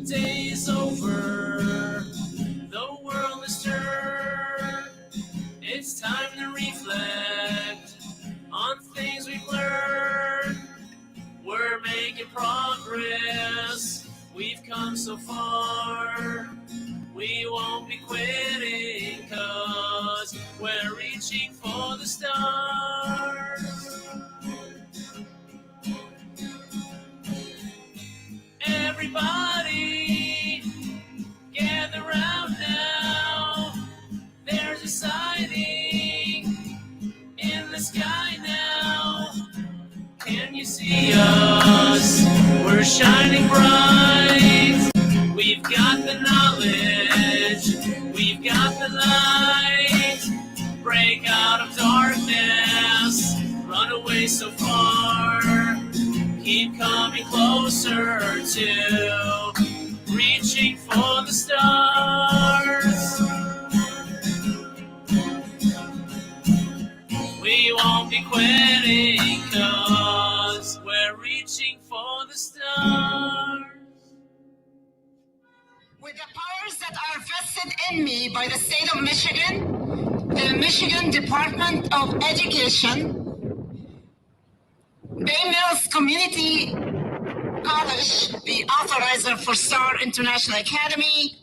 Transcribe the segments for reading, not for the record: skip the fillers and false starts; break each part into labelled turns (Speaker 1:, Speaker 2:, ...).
Speaker 1: day is over, the world is turned. It's time to reflect on things we've learned. We're making progress, we've come so far. We won't be quitting, 'cause we're reaching for the stars. Everybody, gather round now. There's a sighting in the sky now. Can you see us? We're shining bright. We've got the knowledge, we've got the light. Break out of darkness, run away so far. Keep coming closer to reaching for the stars. We won't be quitting, 'cause we're reaching for the stars.
Speaker 2: With the powers that are vested in me by the state of Michigan, the Michigan Department of Education, Bay Mills Community College, the authorizer for Star International Academy,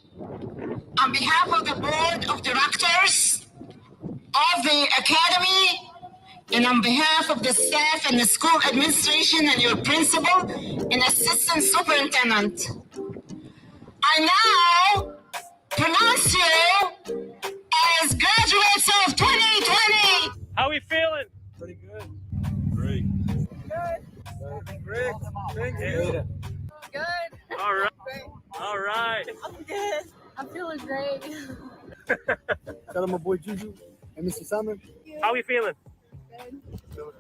Speaker 2: on behalf of the Board of Directors of the Academy, and on behalf of the staff and the school administration and your principal and assistant superintendent, I now pronounce you as graduates of 2020.
Speaker 1: How we feeling?
Speaker 3: Pretty good. Great. Good. Great. Thank you.
Speaker 4: Good.
Speaker 1: All right.
Speaker 4: Great.
Speaker 1: All right.
Speaker 4: I'm good. I'm feeling great.
Speaker 3: Tell my boy Juju and Mr. Summer.
Speaker 1: How we feeling?
Speaker 4: Good.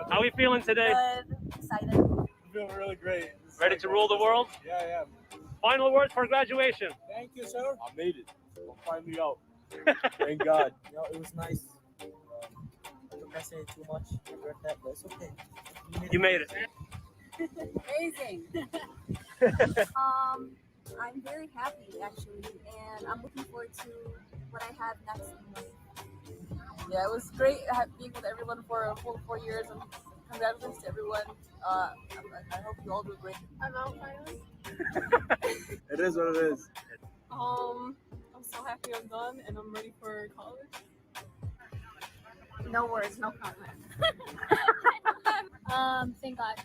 Speaker 1: How we feeling today?
Speaker 4: Good. Excited.
Speaker 3: I'm feeling really great.
Speaker 1: Ready to rule the world?
Speaker 3: Yeah, yeah.
Speaker 1: Final words for graduation.
Speaker 3: Thank you, sir. I made it. I'm finally out. Thank God.
Speaker 5: You know, it was nice. I procrastinated too much. I regret that, but it's okay.
Speaker 1: You made it.
Speaker 4: Amazing. I'm very happy actually, and I'm looking forward to what I have next in life. Yeah, it was great being with everyone for a full 4 years, and congratulations to everyone. I hope you all do great. I'm out finally.
Speaker 3: It is what it is.
Speaker 4: I'm so happy I'm done, and I'm ready for college. No words, no comment. Thank God.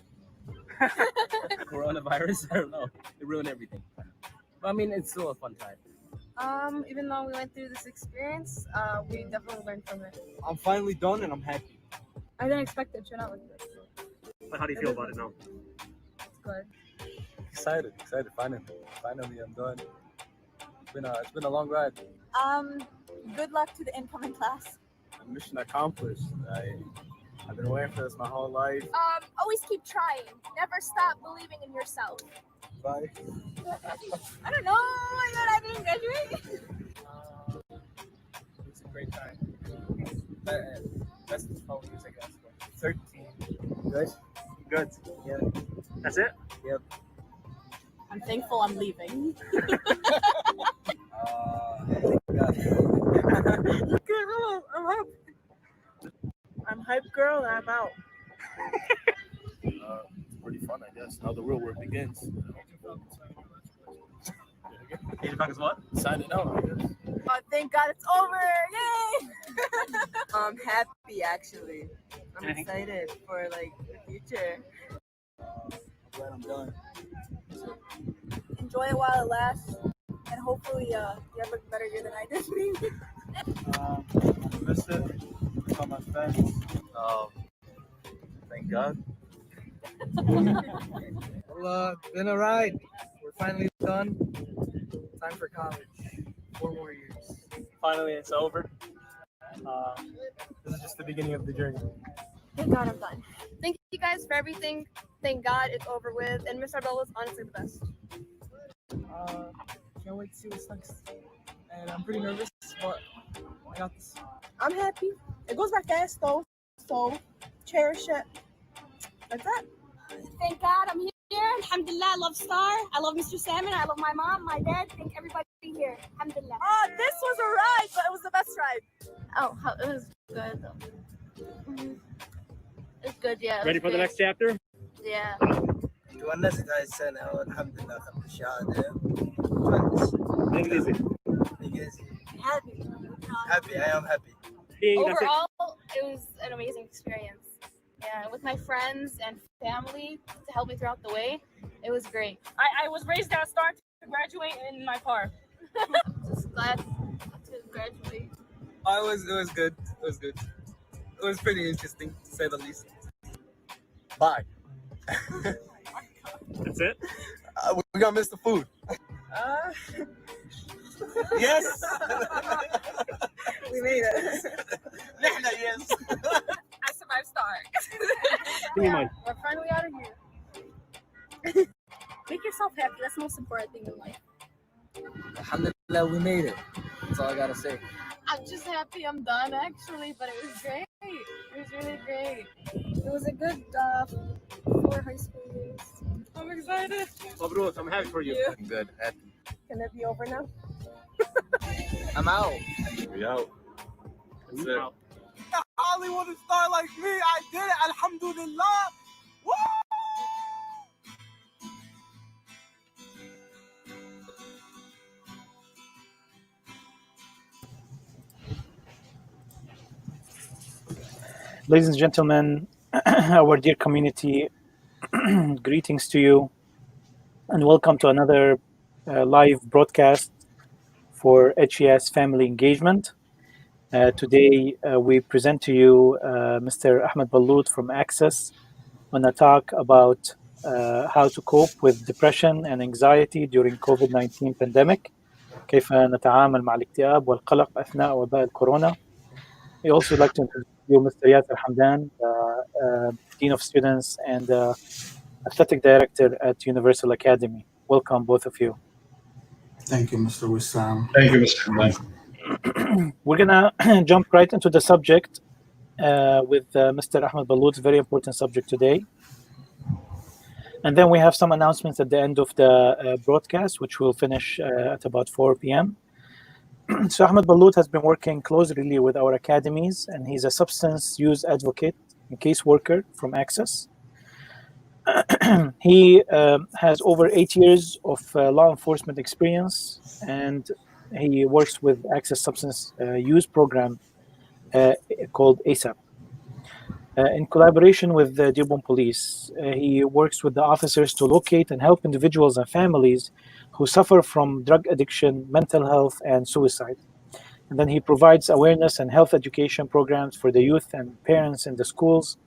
Speaker 5: Coronavirus, I don't know. It ruined everything. But I mean, it's still a fun time.
Speaker 4: Even though we went through this experience, we definitely learned from it.
Speaker 3: I'm finally done and I'm happy.
Speaker 4: I didn't expect it to turn out like this.
Speaker 1: But how do you feel about it now?
Speaker 4: It's good.
Speaker 3: Excited. Finally I'm done. It's been a long ride.
Speaker 4: Good luck to the incoming class.
Speaker 3: Mission accomplished. I've been waiting for this my whole life.
Speaker 4: Always keep trying. Never stop believing in yourself.
Speaker 3: Bye.
Speaker 4: I don't know. Oh my God, I didn't graduate.
Speaker 5: It's a great time. Best 12 years, I guess. 13.
Speaker 3: Good?
Speaker 1: Good.
Speaker 5: Yeah.
Speaker 1: That's it?
Speaker 5: Yep.
Speaker 4: I'm thankful I'm leaving.
Speaker 5: I'm hype girl and I'm out.
Speaker 3: It's pretty fun, I guess. Now the real work begins.
Speaker 1: 8 o'clock is what?
Speaker 3: Signing out, I guess.
Speaker 4: Oh, thank God it's over. Yay!
Speaker 6: I'm happy actually. I'm
Speaker 1: Anything?
Speaker 6: excited for like the future.
Speaker 3: I'm glad I'm done.
Speaker 4: Enjoy it while it lasts, and hopefully you have a better year than I did.
Speaker 3: I miss it. Saw my friends. Thank God.
Speaker 5: Well, been a ride. We're finally done. Time for college. 4 more years.
Speaker 1: Finally, it's over.
Speaker 3: This is just the beginning of the journey.
Speaker 4: Thank God I'm done. Thank you guys for everything. Thank God it's over with, and Miss Arbella was honestly the best.
Speaker 5: Can't wait to see what's next. And I'm pretty nervous, but I got this. I'm happy. It goes by fast though, so cherish it. That's it.
Speaker 4: Thank God I'm here.
Speaker 7: here. Alhamdulillah, I love Star. I love Mr. Salmon. I love my mom, my dad. Thank everybody here. Alhamdulillah.
Speaker 4: This was a ride, but it was the best ride.
Speaker 7: Oh, it was good. It's good, yeah.
Speaker 8: Ready for the next chapter?
Speaker 7: Yeah.
Speaker 5: تونست هاي السنة والحمد لله أخذت الشهادة.
Speaker 8: انجليزي.
Speaker 5: Happy, I am happy.
Speaker 7: Overall, it was an amazing experience. Yeah, with my friends and family to help me throughout the way, it was great.
Speaker 4: I was raised at Star to graduate in my car.
Speaker 7: Just glad to graduate.
Speaker 3: It was good. It was good. It was pretty interesting, to say the least. Bye.
Speaker 8: That's it?
Speaker 3: We're gonna miss the food. Yes.
Speaker 4: We made it.
Speaker 3: Yes.
Speaker 4: I survived Star.
Speaker 8: Give me mine.
Speaker 7: We're finally out of here. Make yourself happy. That's the most important thing in life.
Speaker 5: Alhamdulillah, we made it. That's all I gotta say.
Speaker 7: I'm just happy I'm done, actually, but it was great. It was really great. It was a good 4 high school years.
Speaker 4: I'm excited.
Speaker 8: Bluط, I'm happy for you.
Speaker 3: I'm good. Happy.
Speaker 4: Can it be over now?
Speaker 5: I'm out.
Speaker 3: We out. That's it.
Speaker 8: Wow.
Speaker 5: Hollywood a star like me. I did it. Alhamdulillah. Woo!
Speaker 9: Ladies and gentlemen, our dear community, greetings to you and welcome to another live broadcast for HES Family Engagement. Today we present to you Mr. Ahmad Ballout from Axis on a talk about how to cope with depression and anxiety during COVID-19 pandemic. كيف نتعامل مع الاكتئاب والقلق أثناء وباء الكورونا. I also would like to introduce you Mr. Yasser Hamdan, Dean of Students and Athletic Director at Universal Academy. Welcome, both of you.
Speaker 10: Thank you, Mr. Wissam.
Speaker 11: Thank you, Mr. Hamdan.
Speaker 9: We're gonna jump right into the subject with Mr. Ahmad Ballout's very important subject today. And then we have some announcements at the end of the broadcast, which will finish at about 4 p.m. So Ahmad Ballout has been working closely with our academies, and he's a substance use advocate and caseworker from Axis. He has over 8 years of law enforcement experience, and he works with Axis Substance Use Program called ASAP. In collaboration with the Dearborn Police, he works with the officers to locate and help individuals and families who suffer from drug addiction, mental health, and suicide. And then he provides awareness and health education programs for the youth and parents in the schools,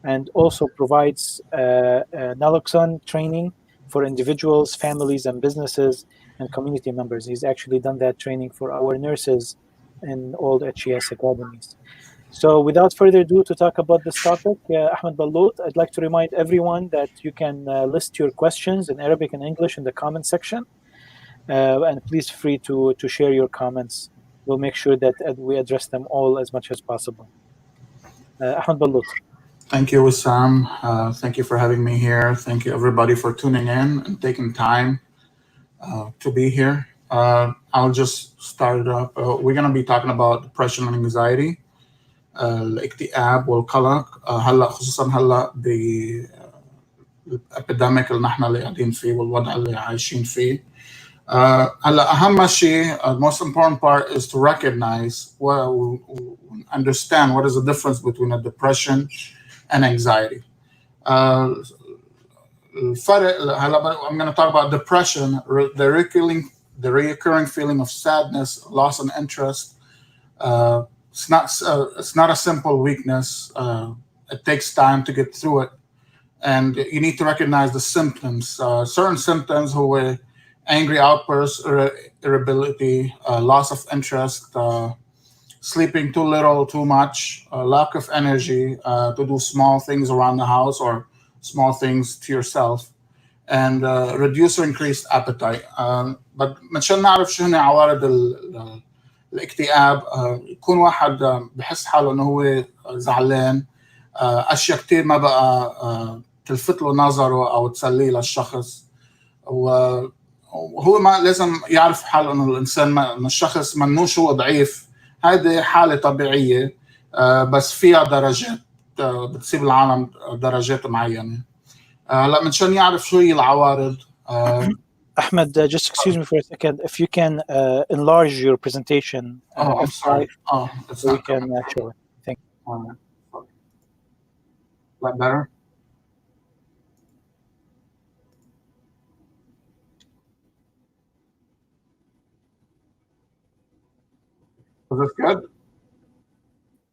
Speaker 9: and also provides naloxone training for individuals, families, and businesses and community members. He's actually done that training for our nurses in all the HES academies. So without further ado, to talk about this topic, Ahmad Ballout, I'd like to remind everyone that you can list your questions in Arabic and English in the comment section. And please free to share your comments. We'll make sure that we address them all as much as possible. Ahmad Ballout.
Speaker 10: Thank you, Wissam. Thank you for having me here. Thank you, everybody, for tuning in and taking time to be here. I'll just start it up. We're going to be talking about depression and anxiety, الاكتئاب والقلق. هلا خصوصا هلا بالابيديميك اللي نحن اللي قاعدين فيه والوضع اللي عايشين فيه. هلا اهم شيء, the most important part is to recognize understand what is the difference between a depression and anxiety. الفرق هلا I'm going to talk about depression, the recurring feeling of sadness, loss of interest. It's not a simple weakness. It takes time to get through it, and you need to recognize the symptoms. Certain symptoms were angry outbursts, irritability, loss of interest, sleeping too little, too much, lack of energy to do small things around the house or small things to yourself, and reduce or increased appetite. But مشان نعرف شو هن عوارض الاكتئاب, يكون واحد بحس حاله انه هو زعلان, اشياء كتير ما بقى تلفت له نظره او تسليه للشخص. وهو ما لازم يعرف حاله انه الانسان انه الشخص منوش هو ضعيف، هذه حاله طبيعيه بس فيها درجات، بتصيب العالم درجات معينه. لا منشان يعرف شو هي العوارض.
Speaker 9: Ahmed, just excuse me for a second. If you can enlarge your presentation.
Speaker 10: I'm sorry. It's
Speaker 9: so
Speaker 10: not
Speaker 9: we can show it. Thank
Speaker 10: you. That better? Was this good?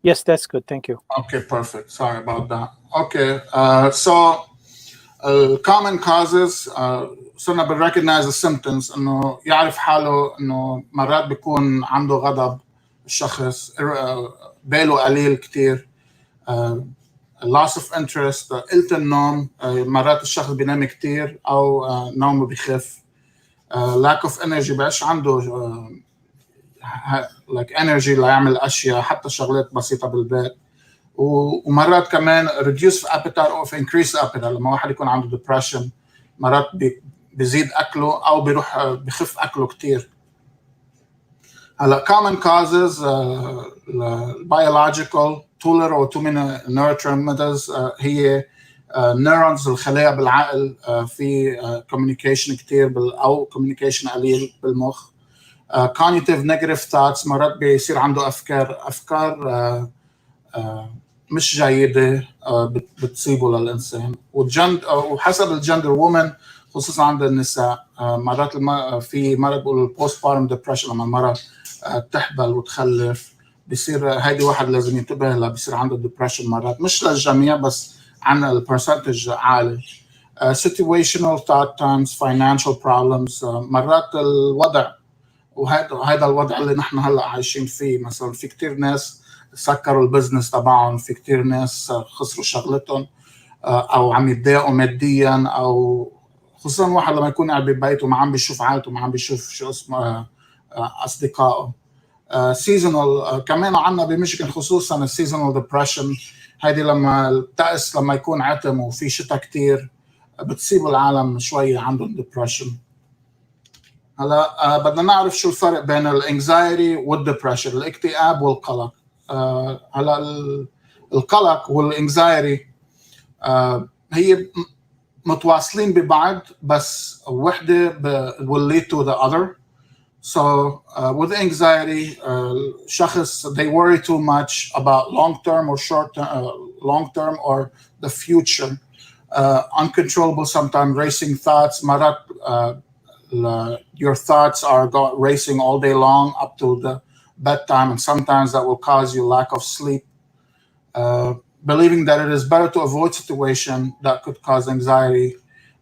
Speaker 9: Yes, that's good. Thank you.
Speaker 10: Okay, perfect. Sorry about that. Okay, so common causes. صرنا بنrecognize the symptoms انه يعرف حاله انه مرات بيكون عنده غضب الشخص، باله قليل كتير، loss of interest، قلة النوم، مرات الشخص بينام كتير او نومه بيخف، lack of energy، بقاش عنده like energy ليعمل اشياء حتى شغلات بسيطة بالبيت. ومرات كمان reduce appetite or increase appetite، لما واحد يكون عنده depression مرات بيزيد اكله او بيروح بخف اكله كتير. هلا common causes biological tular or tumor neurotransmitters هي neurons الخلايا بالعقل في communication كتير او communication قليل بالمخ. cognitive negative thoughts مرات بيصير عنده افكار مش جيدة بتصيبه للإنسان. وحسب الجندر وومن خصوصا عند النساء مرات في مرض بيقولوا postpartum depression، لما المرأة تحبل وتخلف بيصير هيدي واحد لازم ينتبه لها، بيصير عنده depression مرات، مش للجميع بس عن البرسنتج عالي. situational thought times financial problems مرات الوضع، وهذا الوضع اللي نحن هلا عايشين فيه. مثلا في كتير ناس سكروا البزنس تبعهم، في كتير ناس خسروا شغلتهم او عم يتضايقوا ماديا، او خصوصا واحد لما يكون قاعد ببيته ما عم بيشوف عائلته، ما عم بيشوف شو اسمه اصدقائه. سيزونال كمان عندنا بمشكل خصوصا السيزونال ديبرشن، هيدي لما التأس لما يكون عتم وفي شتاء كتير بتصيب العالم شويه عندهم ديبرشن. هلا بدنا نعرف شو الفرق بين الانكزايتي والديبرشن، الاكتئاب والقلق. هلا القلق والانكزايتي هي متواصلين ببعض، بس وحده will lead to the other. So with anxiety, شخص they worry too much about long term or the future. Uncontrollable, sometimes racing thoughts. مرات your thoughts are racing all day long up to the bedtime, and sometimes that will cause you lack of sleep. Believing that it is better to avoid situation that could cause anxiety.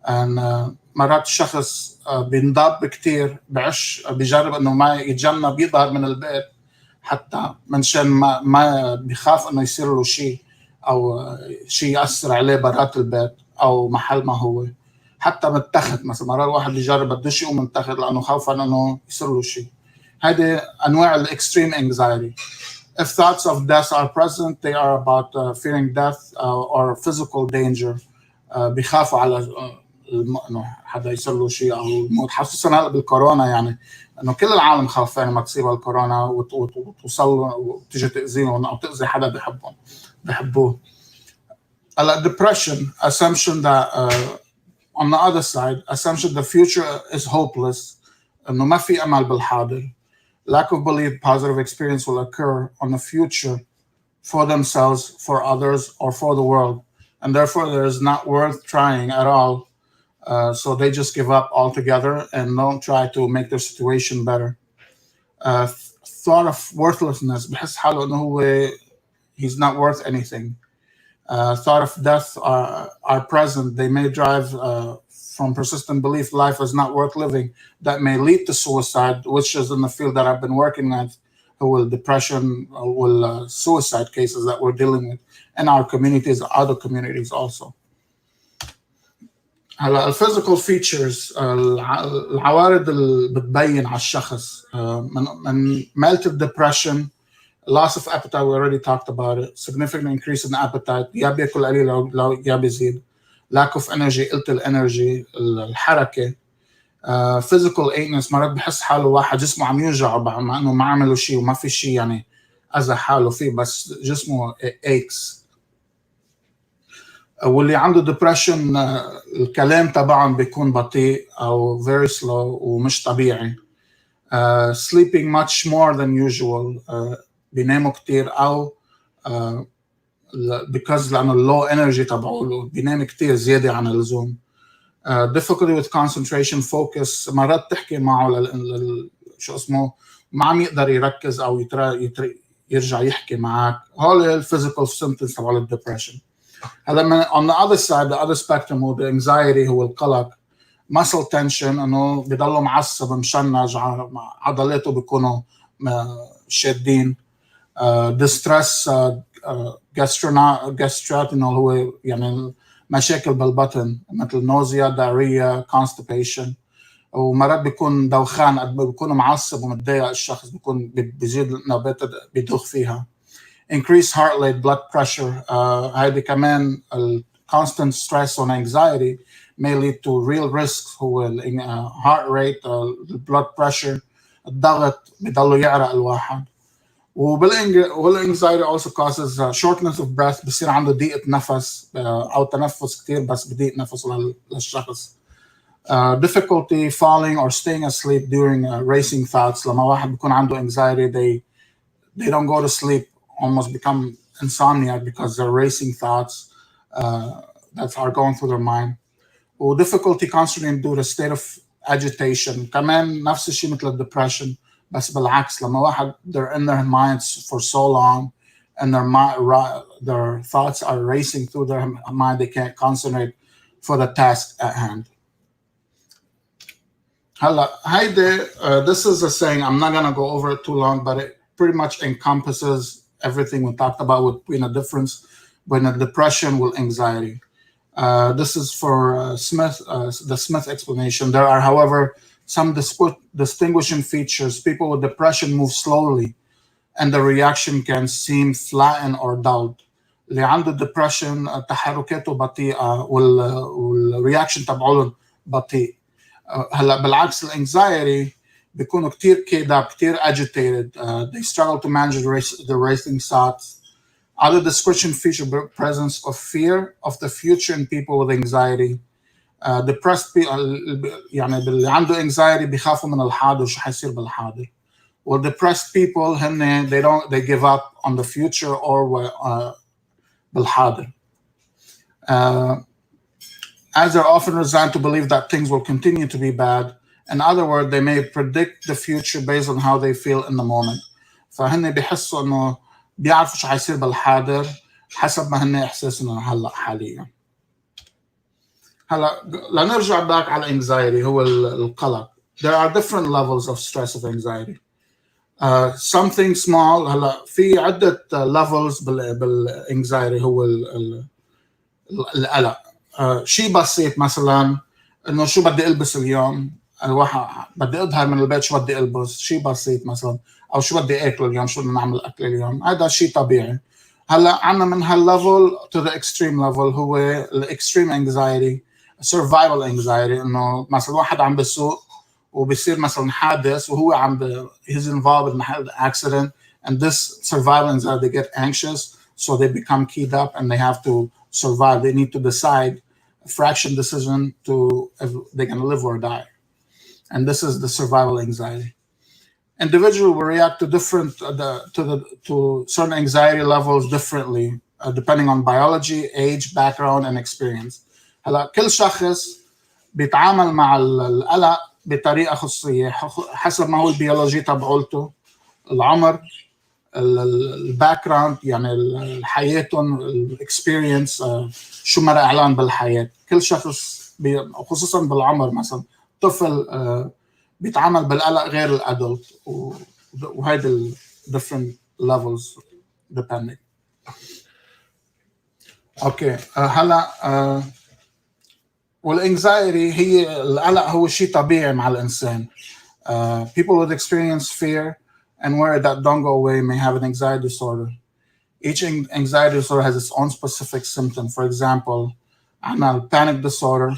Speaker 10: And مرات الشخص بينضب كتير، بيجرب انه ما يتجنب يظهر من البيت حتى منشان ما بيخاف انه يصير له شيء او شيء يأثر عليه برات البيت او محل ما هو. حتى متخذ مثلا مرات واحد بيجرب بدوش يقوم متخذ لانه خوفا انه يصير له شيء. هذه انواع الاكستريم انكزايتي. If thoughts of death are present, they are about fearing death or physical danger. بيخافوا على انه حدا يصير له شيء او الموت، خصوصا هلا بالكورونا، يعني انه كل العالم خايفين ما تصيب الكورونا وتوصل وتيجي تاذيهم او تاذي حدا بحبوه. هلا depression, assumption that on the other side, assumption the future is hopeless، انه ما في امل بالحاضر. Lack of belief positive experience will occur on the future for themselves, for others, or for the world, and therefore there is not worth trying at all. So they just give up altogether and don't try to make their situation better. Thought of worthlessness، بحس حاله إنه هو he's not worth anything. Thought of death are present. They may drive from persistent belief life is not worth living. That may lead to suicide, which is in the field that I've been working with, with depression, with suicide cases that we're dealing with in our communities, other communities also. هلا الفيزيكال فيتشرز، العوارض اللي بتبين على الشخص من mental depression, loss of appetite, we already talked about it. Significant increase in appetite، يا بياكل قليل لو يا بيزيد. lack of energy، قلة الانرجي، الحركة، physical aches، مرات بحس حاله واحد جسمه عم يوجعه مع انه ما عمله شيء وما في شيء يعني اذى حاله فيه، بس جسمه aches. واللي عنده depression الكلام تبعهم بيكون بطيء او very slow ومش طبيعي. sleeping much more than usual، بيناموا كتير او because لانه low energy تبعه بينام كتير زيادة عن اللزوم. difficulty with concentration focus، مرات تحكي معه شو اسمه ما عم يقدر يركز او يرجع يحكي معك. هول الفيزيكال symptoms تبع الدبريشن. هذا من on the other side the other spectrum هو the anxiety، هو القلق، muscle tension، انه بضله معصب مشنج، عضلاته بيكونوا شادين. distress، gastrointestinal، هو يعني مشاكل بالبطن مثل نوزيا، داريا، constipation. ومرات بيكون دوخان، قد ما بيكون معصب ومتضايق الشخص بيكون بيزيد نوبات بيدوخ فيها. increase heart rate، blood pressure، هيدي كمان constant stress and anxiety may lead to real risks، هو heart rate، blood pressure، الضغط بيضلوا يعرق الواحد. والانكزايتي also causes shortness of breath، بصير عنده ضيقة نفس أو تنفس كتير بس بضيق نفس للشخص. difficulty falling or staying asleep during racing thoughts، لما واحد بيكون عنده anxiety they don't go to sleep، almost become insomnia because they're racing thoughts that are going through their mind. difficulty concentrating due to state of agitation، كمان نفس الشيء مثل الدبريشن بس بالعكس، لما واحد they're in their minds for so long and their thoughts are racing through their mind, they can't concentrate for the task at hand. هلا هيدا this is a saying, I'm not gonna go over it too long, but it pretty much encompasses everything we talked about between the difference between the depression and anxiety. This is for the Smith explanation. There are, however, some distinguishing features. People with depression move slowly, and the reaction can seem flattened or dulled. اللي عنده depression تحركاته بطيئة والreaction تبعهم بطيء. هلا بالعكس الانكزايتي بيكونوا كتير كيد اب، كتير agitated. They struggle to manage the racing thoughts. Other description feature presence of fear of the future in people with anxiety. Depressed people يعني اللي عنده anxiety بيخافوا من الحاضر، شو حيصير بالحاضر. depressed people هن they give up on the future or بالحاضر. As they're often resigned to believe that things will continue to be bad. In other words, they may predict the future based on how they feel in the moment. فهن بيحسوا انه بيعرفوا شو حيصير بالحاضر حسب ما هن احساسهم هلا حاليا. هلا لنرجع باك على الانكزايتي، هو القلق. There are different levels of stress of anxiety. Something small، هلا في عدة levels بالانكزايتي، هو القلق. شيء بسيط مثلا انه شو بدي البس اليوم، الواحد بدي اظهر من البيت شو بدي البس، شيء بسيط مثلا، او شو بدي اكل اليوم، شو بدنا نعمل اكل اليوم، هذا شيء طبيعي. هلا عندنا من هالليفل to the extreme level، هو الاكستريم انكزايتي، survival anxiety، انه مثلا واحد عم بسوق وبصير مثلا حادث وهو he's involved in an accident, and this survival anxiety, they get anxious, so they become keyed up and they have to survive. They need to decide a fraction decision to if they're going to live or die, and this is the survival anxiety. Individual will react to different to certain anxiety levels differently depending on biology, age, background, and experience. هلا كل شخص بيتعامل مع القلق بطريقه خصوصيه حسب ما هو البيولوجي تبعولته، العمر، الباك جراوند، يعني حياتهم، الاكسبيرينس، شو مرق عليهم بالحياه. كل شخص خصوصا بالعمر، مثلا طفل بيتعامل بالقلق غير الادلت، وهيدي ال different levels depending. اوكي هلا والانكزايتي هي القلق هو شيء طبيعي مع الانسان. People with experience fear and worry that don't go away may have an anxiety disorder. Each anxiety disorder has its own specific symptom. For example, عندنا panic disorder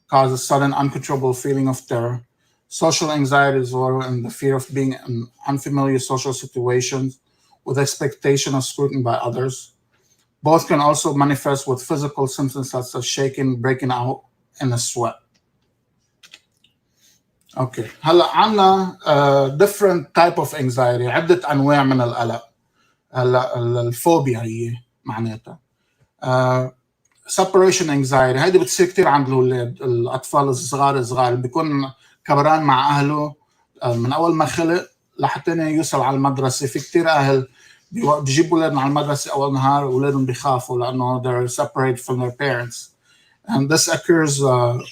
Speaker 10: causes sudden uncontrollable feeling of terror. Social anxiety disorder and the fear of being in unfamiliar social situations with expectation of scrutiny by others. Both can also manifest with physical symptoms such as shaking, breaking out, and a sweat. Okay. هلا عندنا different type of anxiety. عدة أنواع من القلق. هلا الفوبيا هي معناتها. separation anxiety هيدي بتصير كتير عند الأولاد، الأطفال الصغار بيكون كبران مع أهله من أول ما خلق لحتى يوصل على المدرسة. في كتير أهل بيجيبوا أولادهم على المدرسة أول نهار وأولادهم بيخافوا لأنه they're separated from their parents. And this occurs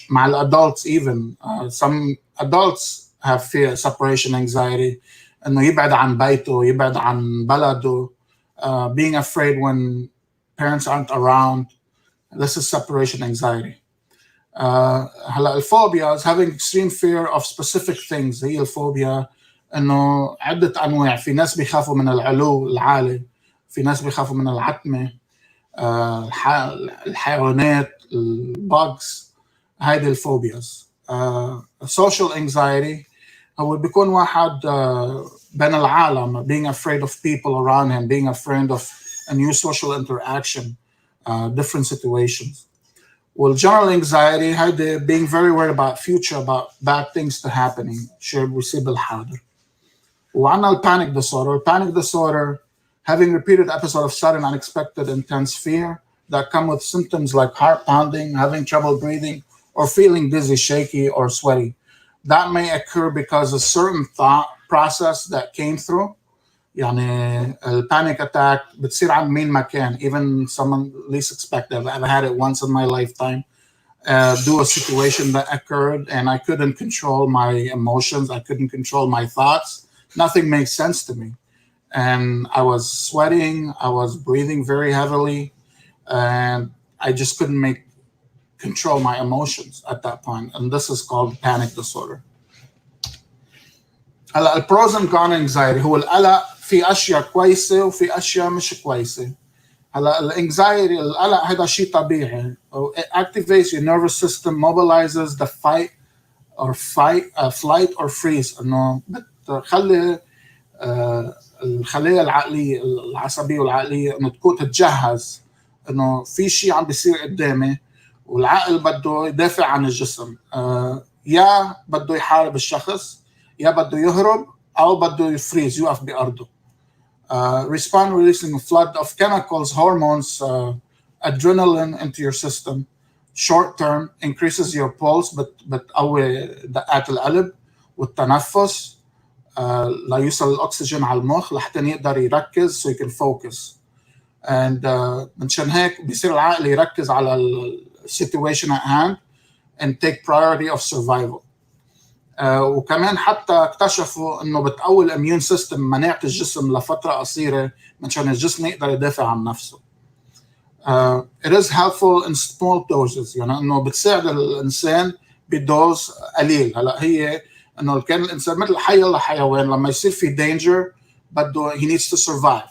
Speaker 10: مع الadults even. Some adults have fear, separation anxiety, إنه يبعد عن بيته، يبعد عن بلده, being afraid when parents aren't around. This is separation anxiety. هلا الphobia is having extreme fear of specific things. هي الفوبيا إنه عدة أنواع. في ناس بيخافوا من العلو العالي، في ناس بيخافوا من العتمة، الحيوانات، الباجز. هيدي الفوبياز. social anxiety هو بيكون واحد بين العالم, being afraid of people around him, being afraid of a new social interaction, different situations. Well, general anxiety هيدي being very worried about future, about bad things to happening, شيء بيصير بالحاضر. وعندنا البانيك disorder. Panic disorder having repeated episodes of sudden unexpected intense fear that come with symptoms like heart pounding, having trouble breathing, or feeling dizzy, shaky, or sweaty. That may occur because a certain thought process that came through. يعني panic attack بتصير عند مين ما كان, even someone least expected. I've had it once in my lifetime. Do a situation that occurred and I couldn't control my emotions. I couldn't control my thoughts. Nothing made sense to me. And I was sweating. I was breathing very heavily. And I just couldn't control my emotions at that point. And this is called panic disorder. هلا البروز اند كون انكزايتي هو القلق في اشياء كويسه وفي اشياء مش كويسه. هلا الانكزايتي القلق هذا شيء طبيعي. It activates your nervous system, mobilizes the flight or freeze. انه بتخلي الخلايا العقليه العصبيه والعقليه انه تكون تتجهز انه في شيء عم بيصير قدامي والعقل بده يدافع عن الجسم. يا بده يحارب الشخص يا بده يهرب أو بده يفريز يوقف بأرضه. Respond releasing a flood of chemicals, hormones, adrenaline into your system. Short term increases your pulse بتقوي دقات القلب والتنفس ليوصل الأكسجين على المخ لحتى يقدر يركز so you can focus. And منشان هيك بيصير العقل يركز على situation at hand and take priority of survival. وكمان حتى اكتشفوا انه بتقوي الاميون سيستم, مناعه الجسم لفتره قصيره منشان الجسم يقدر يدافع عن نفسه. It is helpful in small doses, يعني انه بتساعد الانسان بدوز قليل. هلا هي انه كان الانسان مثل حي الله حيوان لما يصير في danger بده he needs to survive.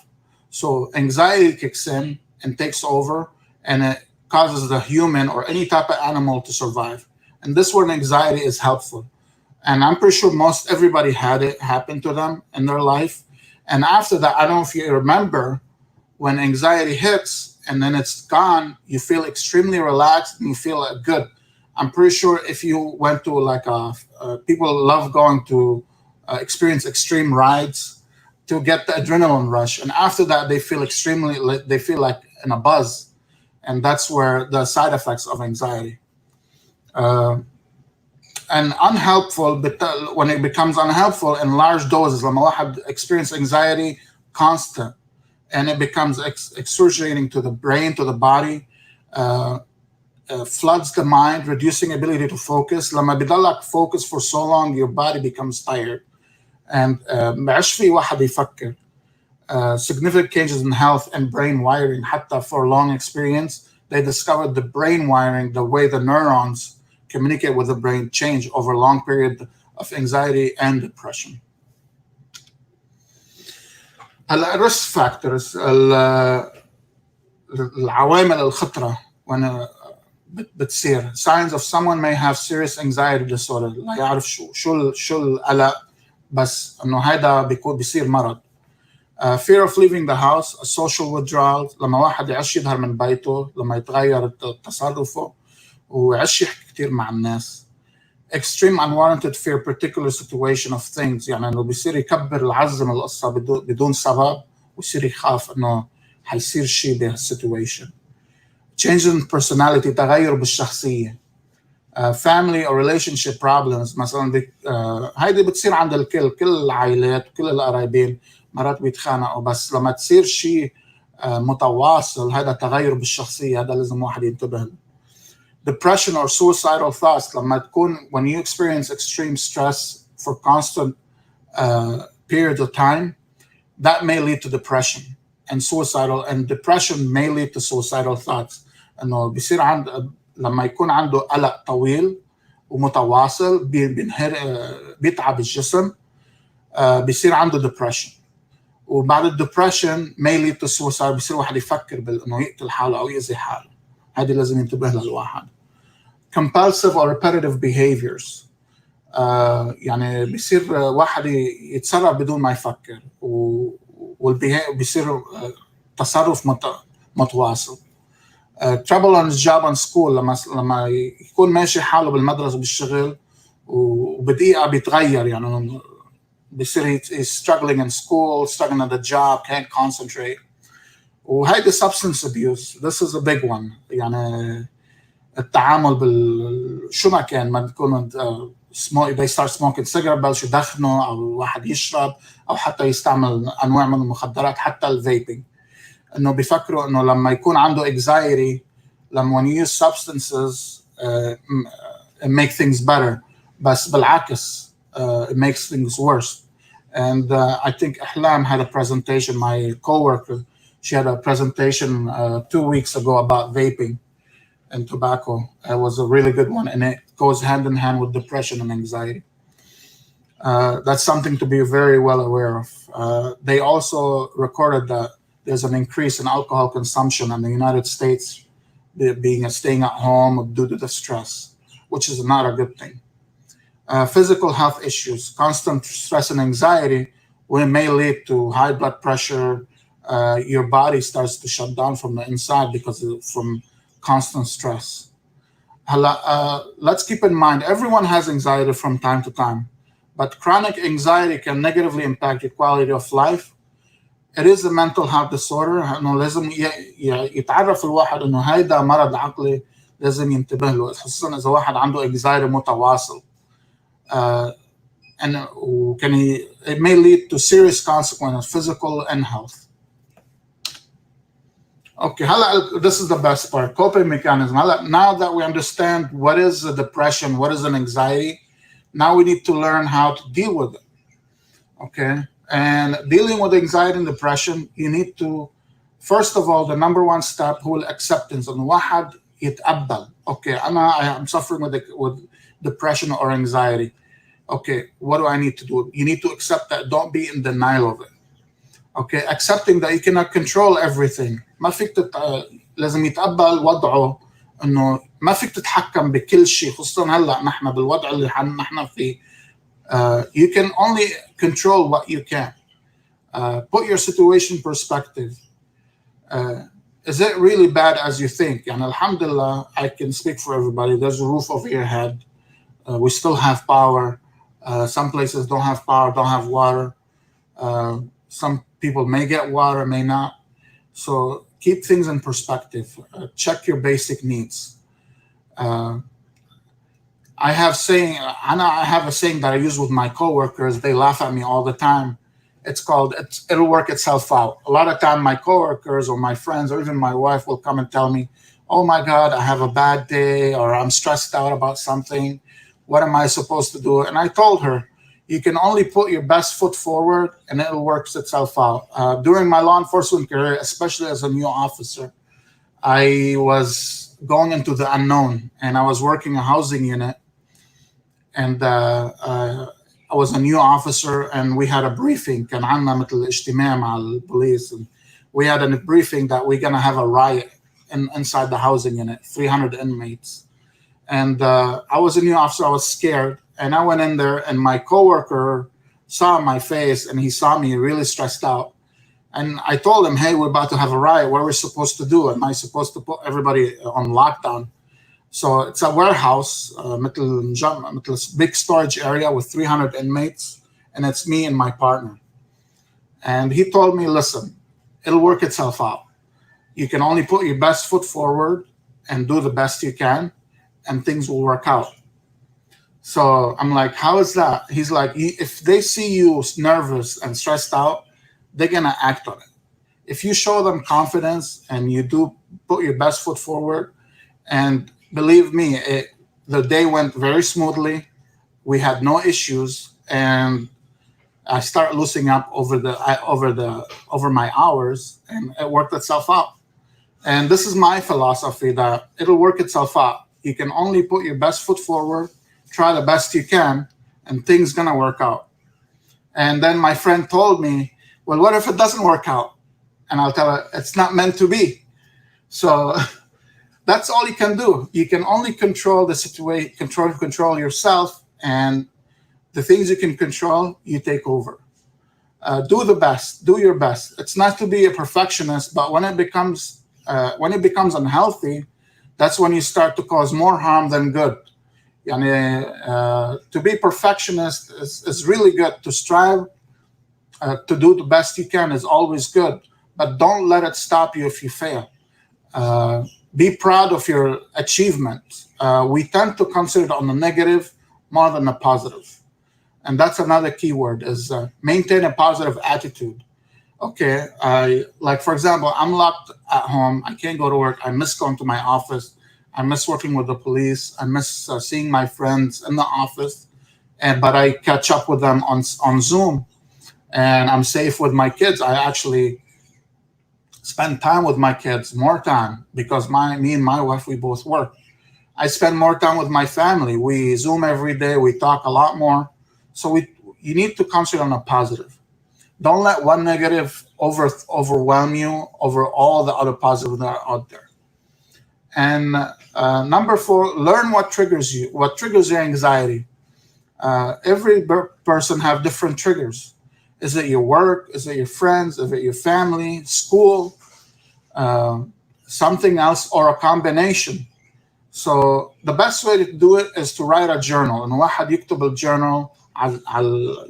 Speaker 10: So anxiety kicks in and takes over and it causes the human or any type of animal to survive. And this where anxiety is helpful. And I'm pretty sure most everybody had it happen to them in their life. And after that, I don't know if you remember when anxiety hits and then it's gone, you feel extremely relaxed and you feel good. I'm pretty sure if you went to like people love going to experience extreme rides to get the adrenaline rush. And after that, they feel they feel like in a buzz. And that's where the side effects of anxiety. And unhelpful, when it becomes unhelpful in large doses, لما واحد experience anxiety constant, and it becomes excruciating to the brain, to the body, floods the mind, reducing ability to focus. لما بيضلك focus for so long, your body becomes tired. And معش في واحد يفكر. Significant changes in health and brain wiring. حتى for long experience, they discovered the brain wiring, the way the neurons communicate with the brain change over a long period of anxiety and depression. الريسك فاكتورز العوامل الخطرة when بتصير. Signs of someone may have serious anxiety disorder. لا يعرف شو القلق، بس إنه هذا بيصير مرض. Fear of leaving the house, a social withdrawal، لما واحد يعش يظهر من بيته، لما يتغير تصرفه ويعش يحكي كتير مع الناس. Extreme unwarranted fear particular situation of things، يعني إنه بيصير يكبر العزم القصة بدون سبب، ويصير يخاف إنه حيصير شيء بهالسيتويشن. Change in personality، تغير بالشخصية. Family or relationship problems، مثلا هيدي بتصير عند كل العائلات وكل القرايبين، مرات بيتخانقوا، بس لما تصير شيء متواصل هذا تغير بالشخصية، هذا لازم واحد ينتبه له. Depression or suicidal thoughts، لما تكون when you experience extreme stress for constant periods of time, that may lead to depression and depression may lead to suicidal thoughts. انه بيصير لما يكون عنده قلق طويل ومتواصل بيتعب الجسم، بيصير عنده depression، وبعد الدبريشن may lead to suicide، بيصير واحد يفكر انه يقتل حاله او يأذي حاله. هذه لازم ينتبه لها الواحد. Compulsive or repetitive behaviors، يعني بيصير واحد يتصرف بدون ما يفكر، وبيصير تصرف متواصل. Trouble on his job and school، لما يكون ماشي حاله بالمدرسة بالشغل وبدقيقة بيتغير، يعني بيصير he's struggling in school, struggling at the job, can't concentrate. وهيدي substance abuse, this is a big one. يعني التعامل شو ما كان، ما تكون they start smoking cigarette، بلشوا يدخنوا، أو واحد يشرب، أو حتى يستعمل أنواع من المخدرات، حتى الفيبينج. إنه بيفكروا إنه لما يكون عنده anxiety، لما when you use substances it makes things better، بس بالعكس it makes things worse. And I think Ahlam had a presentation, my coworker, she had a presentation 2 weeks ago about vaping and tobacco. It was a really good one, and it goes hand in hand with depression and anxiety. That's something to be very well aware of. They also recorded that there's an increase in alcohol consumption in the United States, staying at home due to the stress, which is not a good thing. Physical health issues, constant stress and anxiety may lead to high blood pressure. Your body starts to shut down from the inside from constant stress. Let's keep in mind, everyone has anxiety from time to time, but chronic anxiety can negatively impact your quality of life. It is a mental health disorder. إنه لازم يتعرف الواحد إنه هيدا مرض عقلي، لازم ينتبه له، خصوصا إذا واحد عنده anxiety متواصل. And it may lead to serious consequences, physical and health. Okay, this is the best part, coping mechanism. Now that we understand what is a depression, what is an anxiety, now we need to learn how to deal with it. Okay, and dealing with anxiety and depression, you need to, first of all, the number one step هو acceptance. إنه واحد يتقبل. Okay, I'm suffering with depression or anxiety. Okay, what do I need to do? You need to accept that. Don't be in denial of it. Okay, accepting that you cannot control everything. ما فيك لازم يتقبل وضعه، إنه ما فيك تتحكم بكل شيء، خصوصا هلا نحن بالوضع اللي نحن فيه. You can only control what you can. Put your situation in perspective. Is it really bad as you think? يعني alhamdulillah, I can speak for everybody. There's a roof over your head. We still have power. Some places don't have power, don't have water. Some people may get water, may not. So keep things in perspective. Check your basic needs. I have a saying that I use with my coworkers. They laugh at me all the time. It's called, it'll work itself out. A lot of time my coworkers or my friends or even my wife will come and tell me, oh my God, I have a bad day, or I'm stressed out about something. What am I supposed to do? And I told her, you can only put your best foot forward and it'll work itself out. During my law enforcement career, especially as a new officer, I was going into the unknown, and I was working a housing unit, and I was a new officer, and we had a briefing. كان عنا مثل اجتماع مع البوليس, and we had a briefing that we're gonna have a riot inside the housing unit, 300 inmates. And I was a new officer. I was scared. And I went in there, and my coworker saw my face, and he saw me really stressed out. And I told him, hey, we're about to have a riot. What are we supposed to do? Am I supposed to put everybody on lockdown? So it's a warehouse, big storage area with 300 inmates, and it's me and my partner. And he told me, listen, it'll work itself out. You can only put your best foot forward and do the best you can, and things will work out. So I'm like, how is that? He's like, if they see you nervous and stressed out, they're going to act on it. If you show them confidence and you do put your best foot forward, and believe me, the day went very smoothly. We had no issues, and I started loosening up over my hours, and it worked itself out. And this is my philosophy, that it'll work itself out. You can only put your best foot forward, try the best you can, and things gonna work out. And then my friend told me, well, what if it doesn't work out? And I'll tell her, it's not meant to be. So that's all you can do. You can only control the situation, control yourself, and the things you can control, you take over. Do the best, do your best. It's not to be a perfectionist, but when it becomes unhealthy, that's when you start to cause more harm than good. To be perfectionist is really good. To strive to do the best you can is always good, but don't let it stop you if you fail. Be proud of your achievement. We tend to consider it on the negative more than the positive. And that's another key word, is maintain a positive attitude. Okay, like for example, I'm locked at home. I can't go to work. I miss going to my office. I miss working with the police. I miss seeing my friends in the office. But I catch up with them on Zoom, and I'm safe with my kids. I actually spend time with my kids, more time, because me and my wife, we both work. I spend more time with my family. We Zoom every day. We talk a lot more. So you need to concentrate on a positive. Don't let one negative overwhelm you over all the other positives that are out there. And number 4, learn what triggers you, what triggers your anxiety. Every person have different triggers. Is it your work? Is it your friends? Is it your family, school, something else, or a combination? So the best way to do it is to write a journal. And واحد يكتب الجورنال I'll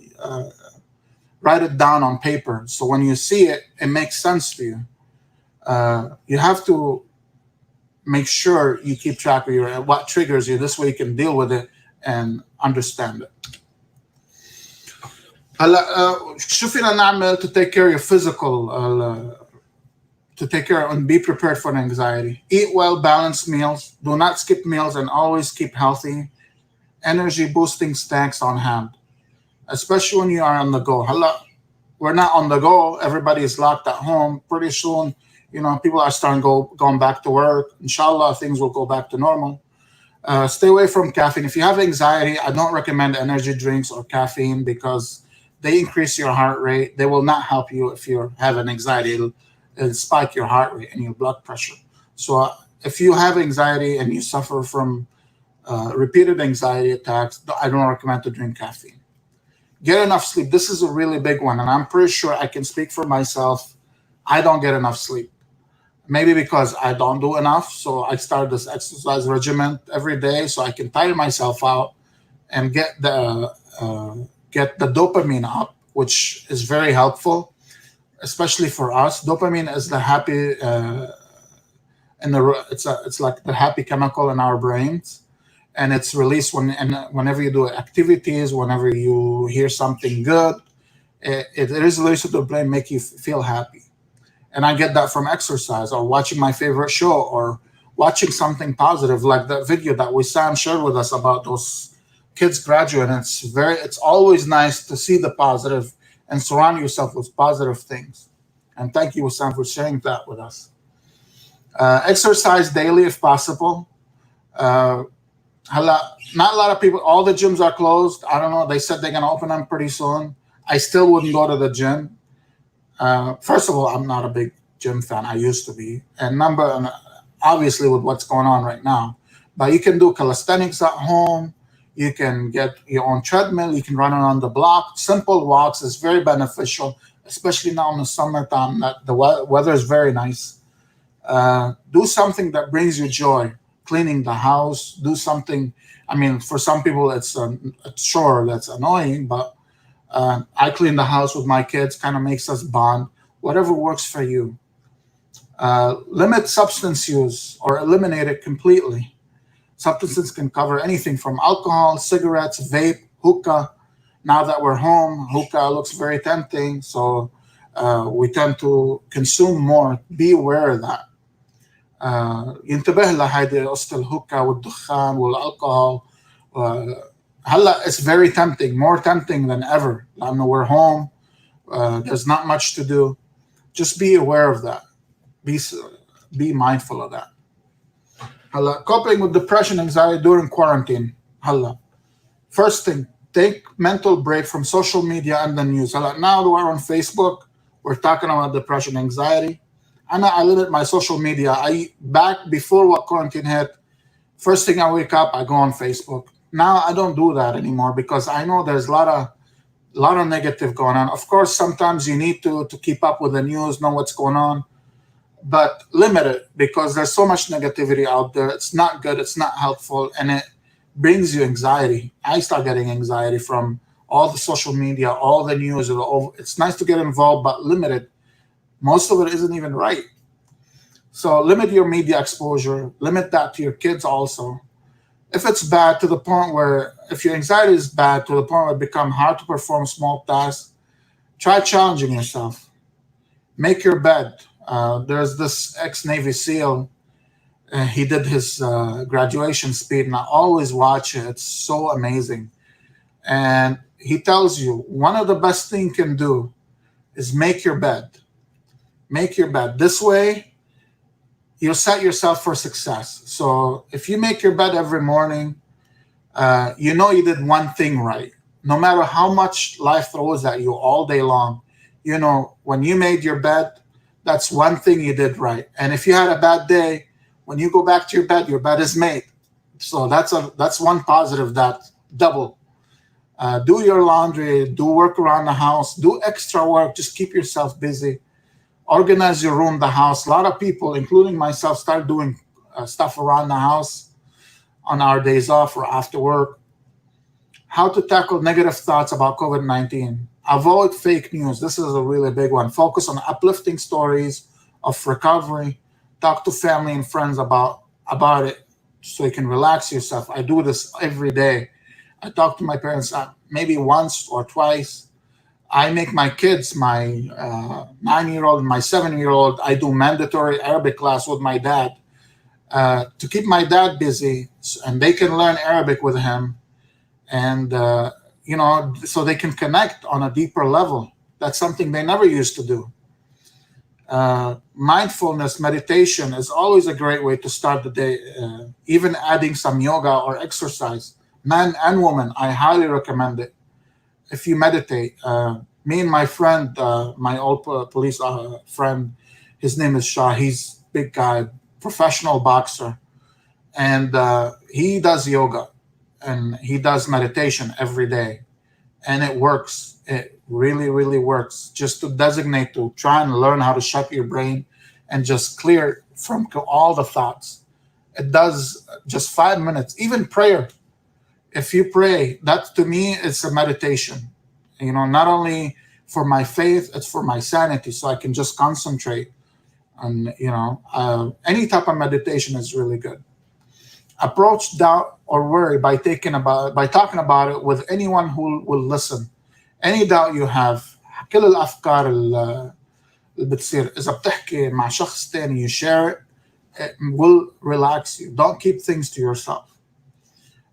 Speaker 10: write it down on paper. So when you see it, it makes sense to you. You have to make sure you keep track of what triggers you. This way you can deal with it and understand it. شو فينا نعمل to take care of your physical, to take care and be prepared for anxiety? Eat well, balanced meals. Do not skip meals, and always keep healthy. Energy boosting snacks on hand, especially when you are on the go. We're not on the go. Everybody is locked at home. Pretty soon, people are starting going back to work. Inshallah, things will go back to normal. Stay away from caffeine. If you have anxiety, I don't recommend energy drinks or caffeine because they increase your heart rate. They will not help you if you have an anxiety. It'll spike your heart rate and your blood pressure. So if you have anxiety and you suffer from repeated anxiety attacks, I don't recommend to drink caffeine. Get enough sleep. This is a really big one, and I'm pretty sure I can speak for myself. I don't get enough sleep. Maybe because I don't do enough, so I start this exercise regimen every day so I can tire myself out and get the dopamine up, which is very helpful, especially for us. Dopamine is the happy, it's like the happy chemical in our brains. And it's released whenever you do activities, whenever you hear something good, it is released to the brain, make you feel happy. And I get that from exercise or watching my favorite show or watching something positive, like that video that Wissam shared with us about those kids graduating. It's always nice to see the positive and surround yourself with positive things. And thank you, Wissam, for sharing that with us. Exercise daily if possible. Not a lot of people, all the gyms are closed. I don't know. They said they're going to open them pretty soon. I still wouldn't go to the gym. First of all, I'm not a big gym fan. I used to be. And obviously with what's going on right now. But you can do calisthenics at home. You can get your own treadmill. You can run around the block. Simple walks is very beneficial, especially now in the summertime that the weather is very nice. Do something that brings you joy. Cleaning the house. Do something. I mean, for some people, it's a chore that's annoying, but I clean the house with my kids. Kind of makes us bond. Whatever works for you. Limit substance use or eliminate it completely. Substances can cover anything from alcohol, cigarettes, vape, hookah. Now that we're home, hookah looks very tempting, so we tend to consume more. Be aware of that. ينتبه لهيدي قصة الهوكا والدخان والالcohol. هلا it's very tempting, more tempting than ever. لأنه we're home, there's not much to do. Just be aware of that. Be mindful of that. Coping with depression, anxiety during quarantine. First thing, take mental break from social media and the news. Now that we're on Facebook, we're talking about depression, anxiety. I limit my social media. Back before what quarantine hit, first thing I wake up, I go on Facebook. Now I don't do that anymore because I know there's a lot of negative going on. Of course, sometimes you need to keep up with the news, know what's going on. But limit it because there's so much negativity out there. It's not good. It's not helpful. And it brings you anxiety. I start getting anxiety from all the social media, all the news. It's nice to get involved, but limit it. Most of it isn't even right. So limit your media exposure. Limit that to your kids also. If it's bad to the point where, if your anxiety is bad to the point where it becomes hard to perform small tasks, try challenging yourself. Make your bed. There's this ex-Navy SEAL. He did his graduation speech, and I always watch it. It's so amazing. And he tells you one of the best things you can do is make your bed. Make your bed. This way, you'll set yourself for success. So if you make your bed every morning, you know you did one thing right. No matter how much life throws at you all day long, you know, when you made your bed, that's one thing you did right. And if you had a bad day, when you go back to your bed is made. So that's one positive that double. Do your laundry, do work around the house, do extra work, just keep yourself busy. Organize your room, the house. A lot of people, including myself, start doing stuff around the house on our days off or after work. How to tackle negative thoughts about COVID-19. Avoid fake news. This is a really big one. Focus on uplifting stories of recovery. Talk to family and friends about it so you can relax yourself. I do this every day. I talk to my parents maybe once or twice. I make my kids, my 9-year-old and my 7-year-old, I do mandatory Arabic class with my dad to keep my dad busy, and they can learn Arabic with him. And so they can connect on a deeper level. That's something they never used to do. Mindfulness, meditation is always a great way to start the day. Even adding some yoga or exercise. Man and woman, I highly recommend it. If you meditate, me and my friend, my old police friend, his name is Shah. He's a big guy, professional boxer. And he does yoga. And he does meditation every day, and it works. It really, really works. Just to designate, to try and learn how to shut your brain and just clear from all the thoughts. It does just 5 minutes. Even prayer. If you pray, that to me it's a meditation. Not only for my faith, it's for my sanity, so I can just concentrate. And any type of meditation is really good. Approach doubt or worry by talking about it with anyone who will listen. Any doubt you have, كل الأفكار اللي بتصير إذا بتحكي مع شخص تاني, you share it, it will relax you. Don't keep things to yourself.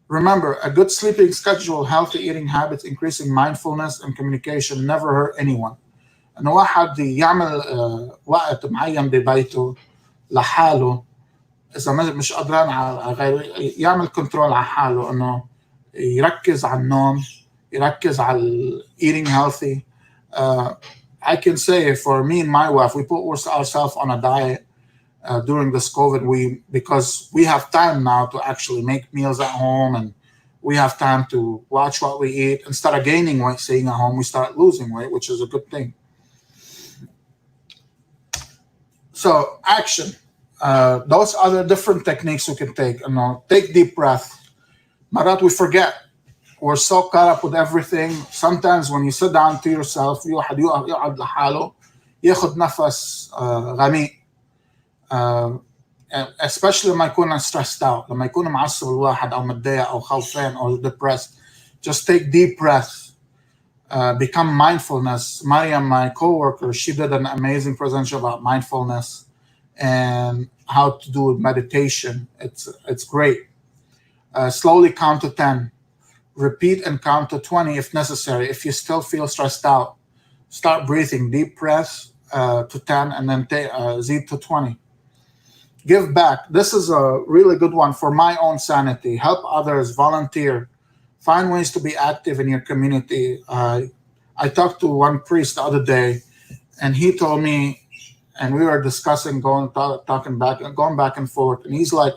Speaker 10: Remember, a good sleeping schedule, healthy eating habits, increasing mindfulness and communication never hurt anyone. إنه واحد يعمل وقت معين ببيته لحاله, إذا مش قدران على غيره, يعمل كنترول على حاله, إنه يركز على النوم, يركز على eating healthy. I can say for me and my wife, we put ourselves on a diet. during this COVID. Because we have time now to actually make meals at home, and we have time to watch what we eat. Instead of gaining weight staying at home, we start losing weight, which is a good thing. So action. Those other different techniques we can take. Take deep breath. Marat, we forget. We're so caught up with everything. Sometimes when you sit down to yourself, الواحد يقعد لحاله ياخد نفس غميق. Especially لما يكون stressed out, لما يكون معصب الواحد أو متضايق أو خوفان or depressed. Just take deep breaths. Become mindfulness. Mariam, my coworker, she did an amazing presentation about mindfulness and how to do meditation. It's great. Slowly count to 10. Repeat and count to 20 if necessary. If you still feel stressed out, start breathing deep breaths to 10 and then zip to 20. Give back. This is a really good one for my own sanity. Help others, volunteer. Find ways to be active in your community. I talked to one priest the other day, and he told me, and we were discussing going back and forth, and he's like,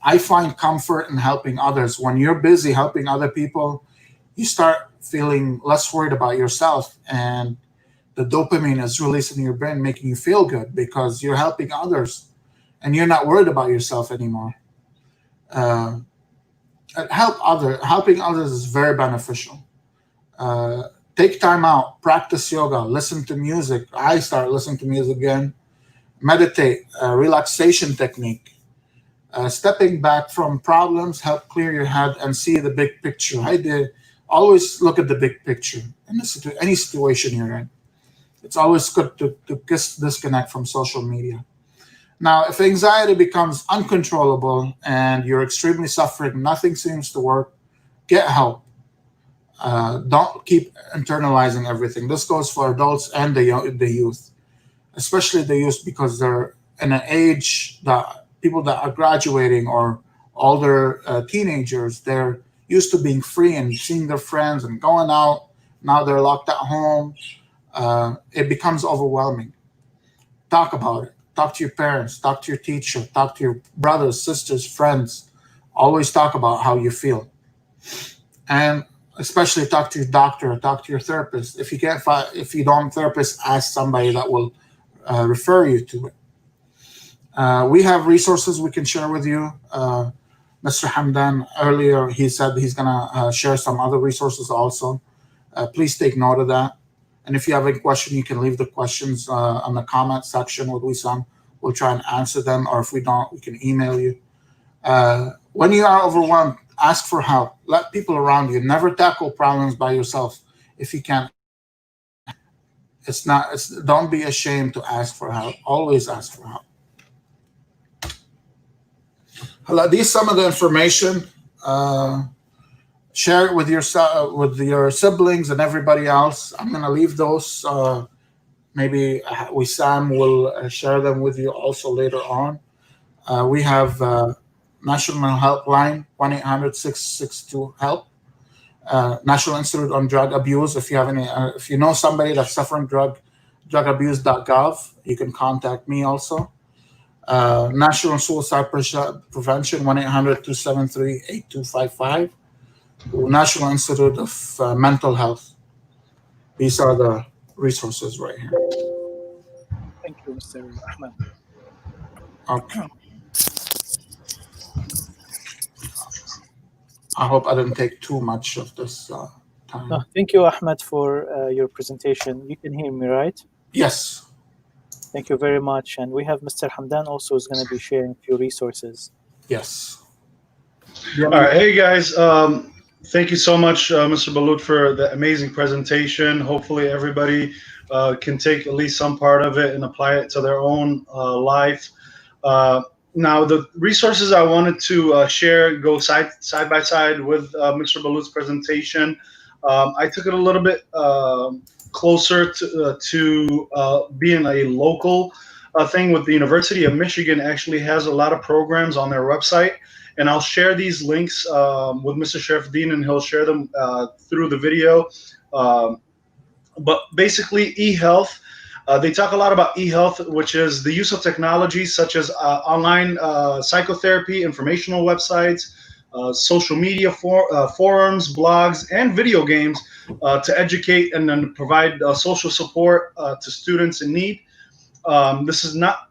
Speaker 10: I find comfort in helping others. When you're busy helping other people, you start feeling less worried about yourself, and the dopamine is released in your brain, making you feel good because you're helping others, and you're not worried about yourself anymore. Helping others is very beneficial. Take time out, practice yoga, listen to music. I start listening to music again. Meditate, relaxation technique. Stepping back from problems help clear your head and see the big picture. Always look at the big picture in any situation you're in. It's always good to disconnect from social media. Now, if anxiety becomes uncontrollable and you're extremely suffering, nothing seems to work, get help. Don't keep internalizing everything. This goes for adults and the youth, especially the youth, because they're in an age that people that are graduating or older teenagers, they're used to being free and seeing their friends and going out. Now they're locked at home. It becomes overwhelming. Talk about it. Talk to your parents, talk to your teacher, talk to your brothers, sisters, friends. Always talk about how you feel. And especially talk to your doctor, talk to your therapist. If you can't if you don't have a therapist, ask somebody that will refer you to it. We have resources we can share with you. Mr. Hamdan, earlier, he said he's gonna share some other resources also. Please take note of that. And if you have any question, you can leave the questions on the comment section with Wissam. We'll try and answer them, or if we don't, we can email you. When you are overwhelmed, ask for help. Let people around you. Never tackle problems by yourself if you can't. Don't be ashamed to ask for help. Always ask for help. These are some of the information. Share it with your siblings and everybody else. I'm going to leave those. Maybe Wissam will share them with you also later on. We have National Helpline, 1-800-662-HELP. National Institute on Drug Abuse. If you know somebody that's suffering drugabuse.gov, you can contact me also. National Suicide Prevention, 1-800-273-8255. National Institute of Mental Health. These are the resources right here.
Speaker 9: Thank you, Mr. Ahmad.
Speaker 10: Okay. I hope I didn't take too much of this time.
Speaker 9: No, thank you, Ahmad, for your presentation. You can hear me, right?
Speaker 10: Yes.
Speaker 9: Thank you very much. And we have Mr. Hamdan also is going to be sharing a few resources.
Speaker 10: Yes.
Speaker 12: All right. Hey, guys. Thank you so much, Mr. Ballout, for the amazing presentation. Hopefully everybody can take at least some part of it and apply it to their own life. Now, the resources I wanted to share go side by side with Mr. Ballout's presentation. I took it a little bit closer to being a local thing with the University of Michigan. Actually has a lot of programs on their website. And I'll share these links with Mr. Sherifuddin, and he'll share them through the video. But basically, eHealth They talk a lot about e-health, which is the use of technologies such as online psychotherapy, informational websites, social media forums, blogs, and video games to educate and then provide social support to students in need. This is not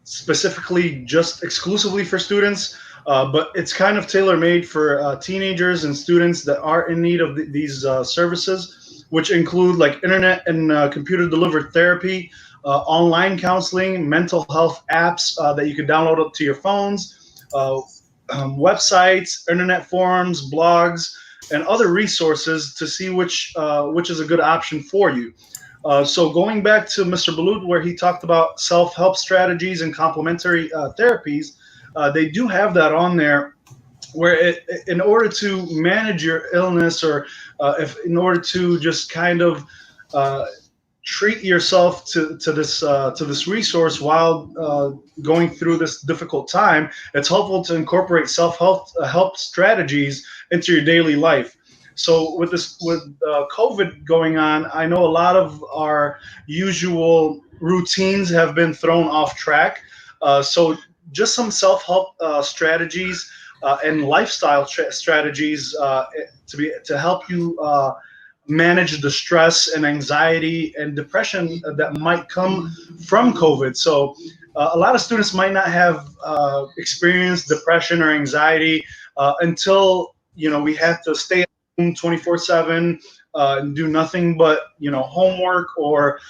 Speaker 12: specifically just exclusively for students, but it's kind of tailor-made for teenagers and students that are in need of these services, which include like internet and computer-delivered therapy, online counseling, mental health apps that you can download up to your phones, websites, internet forums, blogs, and other resources to see which is a good option for you. So going back to Mr. Ballout, where he talked about self-help strategies and complementary therapies, they do have that on there, where in order to manage your illness, or in order to just kind of treat yourself to this resource while going through this difficult time, it's helpful to incorporate self-help strategies into your daily life. So with COVID going on, I know a lot of our usual routines have been thrown off track. So just some self-help strategies and lifestyle strategies to help you manage the stress and anxiety and depression that might come from COVID. So a lot of students might not have experienced depression or anxiety until we have to stay 24/7 and do nothing but homework or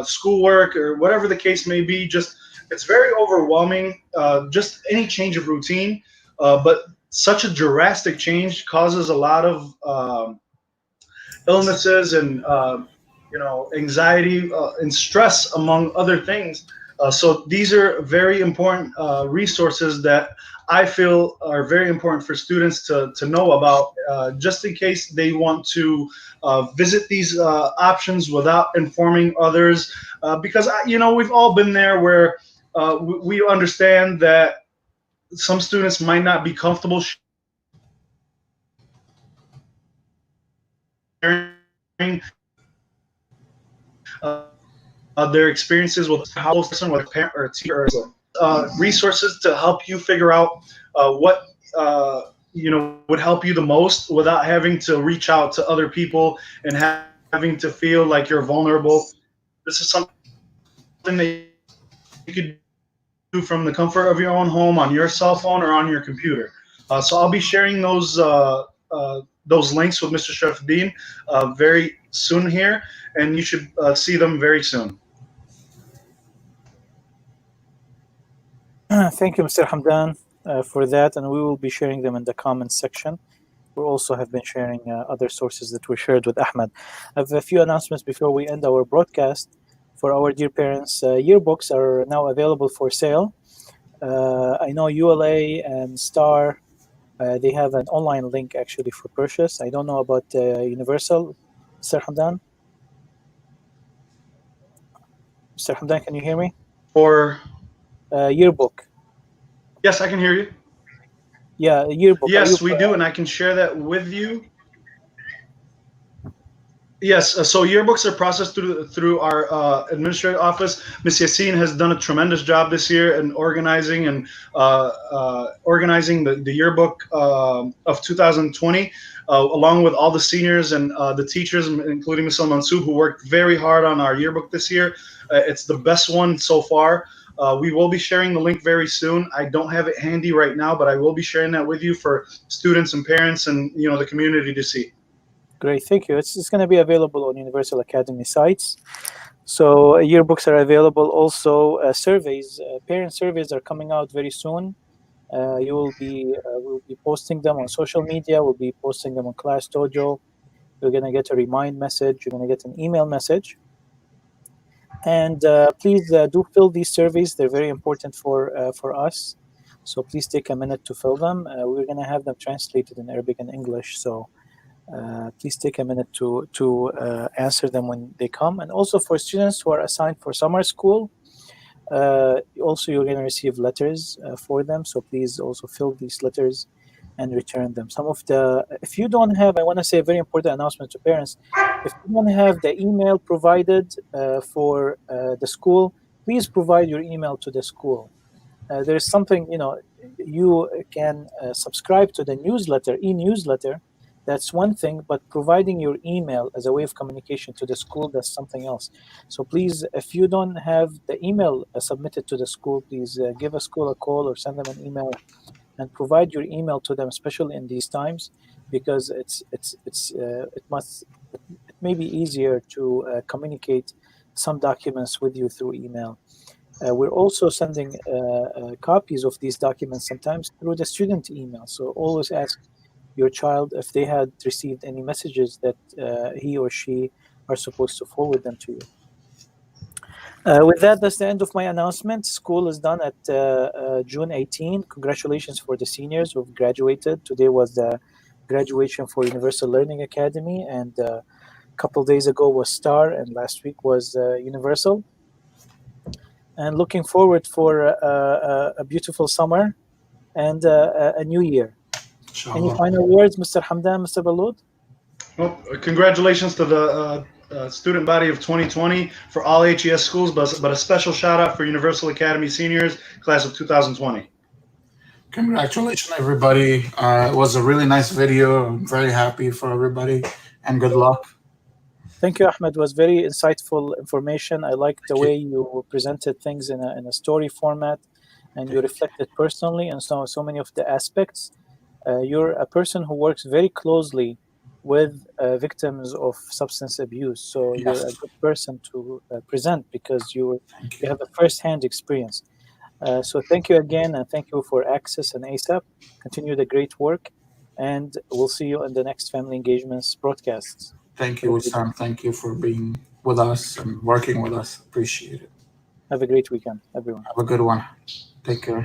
Speaker 12: schoolwork or whatever the case may be. Just it's very overwhelming, just any change of routine, but such a drastic change causes a lot of illnesses and anxiety and stress, among other things. So these are very important resources that I feel are very important for students to know about, just in case they want to visit these options without informing others. Because we've all been there, where we understand that some students might not be comfortable sharing their experiences with a person, with a parent or a teacher. Resources to help you figure out what would help you the most without having to reach out to other people and having to feel like you're vulnerable. This is something that you could do from the comfort of your own home, on your cell phone or on your computer. So I'll be sharing those links with Mr. Sharafuddin very soon here, and you should see them very soon.
Speaker 9: Thank you, Mr. Hamdan, for that, and we will be sharing them in the comments section. We also have been sharing other sources that were shared with Ahmad. I have a few announcements before we end our broadcast. For our dear parents, yearbooks are now available for sale. I know ULA and STAR, they have an online link actually for purchase. I don't know about Universal. Mr. Hamdan? Mr. Hamdan, can you hear me?
Speaker 12: For
Speaker 9: yearbook.
Speaker 12: Yes, I can hear you.
Speaker 9: Yeah, yearbook.
Speaker 12: Yes, we do, and I can share that with you. Yes, so yearbooks are processed through our administrative office. Ms. Yassin has done a tremendous job this year in organizing the yearbook of 2020, along with all the seniors and the teachers, including Ms. Al-Mansoub, who worked very hard on our yearbook this year. It's the best one so far. We will be sharing the link very soon. I don't have it handy right now, but I will be sharing that with you for students and parents and the community to see.
Speaker 9: Great, thank you. It's going to be available on Universal Academy sites. So yearbooks are available. Also, surveys, parent surveys are coming out very soon. We'll be posting them on social media. We'll be posting them on Class Dojo. You're going to get a remind message. You're going to get an email message. And please do fill these surveys. They're very important for us. So please take a minute to fill them. We're going to have them translated in Arabic and English. So please take a minute to answer them when they come. And also for students who are assigned for summer school, also you're going to receive letters for them. So please also fill these letters and return them. Some of the, if you don't have, I want to say a very important announcement to parents. If you don't have the email provided for the school, please provide your email to the school. There is something, you can subscribe to the newsletter, e-newsletter. That's one thing, but providing your email as a way of communication to the school, that's something else. So please, if you don't have the email submitted to the school, please give a school a call or send them an email and provide your email to them, especially in these times, because it may be easier to communicate some documents with you through email. We're also sending copies of these documents sometimes through the student email. So always ask your child if they had received any messages that he or she are supposed to forward them to you. With that, that's the end of my announcement. School is done at June 18. Congratulations for the seniors who've graduated. Today was the graduation for Universal Learning Academy, and a couple days ago was STAR, and last week was Universal. And looking forward for a beautiful summer and a new year. Any final words, Mr. Hamdan, Mr. Ballout?
Speaker 12: Well, congratulations to the student body of 2020 for all HES schools, but a special shout out for Universal Academy seniors, class of 2020.
Speaker 10: Congratulations, everybody. It was a really nice video. I'm very happy for everybody, and good luck.
Speaker 9: Thank you, Ahmed. It was very insightful information. I liked the way you presented things in a story format, and you reflected personally on so many of the aspects. You're a person who works very closely with victims of substance abuse, so you're a good person to present because you have a first-hand experience. So thank you again, and thank you for Axis and ASAP. Continue the great work, and we'll see you in the next Family Engagements broadcasts.
Speaker 10: Thank you, Sam. Thank you for being with us and working with us. Appreciate it.
Speaker 9: Have a great weekend, everyone.
Speaker 10: Have a good one. Take care.